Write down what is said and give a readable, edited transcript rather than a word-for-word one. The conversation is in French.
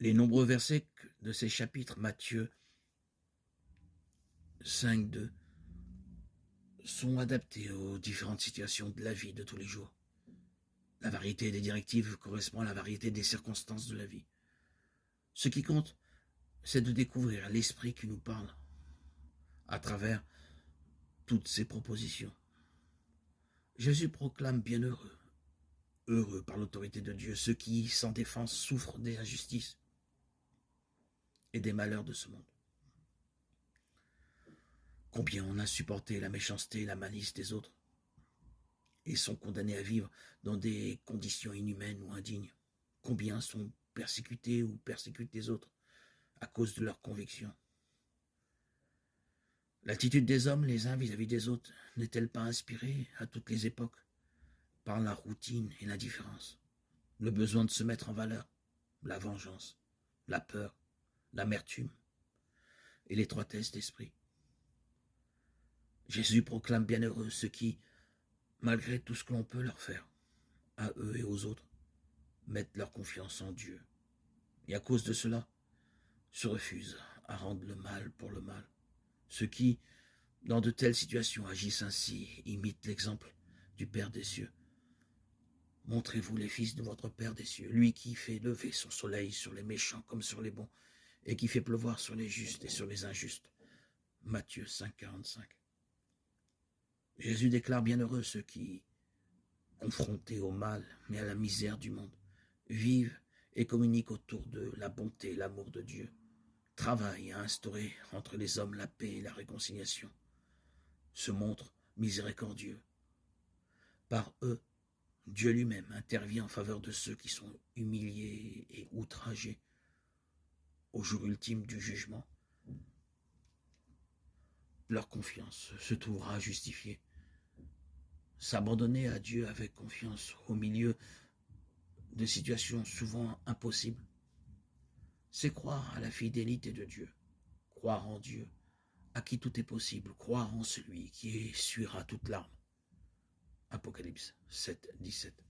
Les nombreux versets de ces chapitres, Matthieu 5, 2, sont adaptés aux différentes situations de la vie de tous les jours. La variété des directives correspond à la variété des circonstances de la vie. Ce qui compte, c'est de découvrir l'esprit qui nous parle à travers toutes ces propositions. Jésus proclame bienheureux, heureux par l'autorité de Dieu, ceux qui, sans défense, souffrent des injustices et des malheurs de ce monde. Combien on a supporté la méchanceté et la malice des autres et sont condamnés à vivre dans des conditions inhumaines ou indignes. Combien sont persécutés ou persécutent les autres à cause de leurs convictions. L'attitude des hommes les uns vis-à-vis des autres n'est-elle pas inspirée à toutes les époques par la routine et l'indifférence, le besoin de se mettre en valeur, la vengeance, la peur, l'amertume et l'étroitesse d'esprit? Jésus proclame bienheureux ceux qui, malgré tout ce que l'on peut leur faire, à eux et aux autres, mettent leur confiance en Dieu. Et à cause de cela, se refusent à rendre le mal pour le mal. Ceux qui, dans de telles situations, agissent ainsi, imitent l'exemple du Père des cieux. Montrez-vous les fils de votre Père des cieux, lui qui fait lever son soleil sur les méchants comme sur les bons, et qui fait pleuvoir sur les justes et sur les injustes. Matthieu 5, 45. Jésus déclare bienheureux ceux qui, confrontés au mal et à la misère du monde, vivent et communiquent autour d'eux la bonté et l'amour de Dieu, travaillent à instaurer entre les hommes la paix et la réconciliation, se montrent miséricordieux. Par eux, Dieu lui-même intervient en faveur de ceux qui sont humiliés et outragés. Au jour ultime du jugement, leur confiance se trouvera justifiée. S'abandonner à Dieu avec confiance au milieu de situations souvent impossibles, c'est croire à la fidélité de Dieu, croire en Dieu, à qui tout est possible, croire en celui qui essuiera toute larme. Apocalypse 7, 17.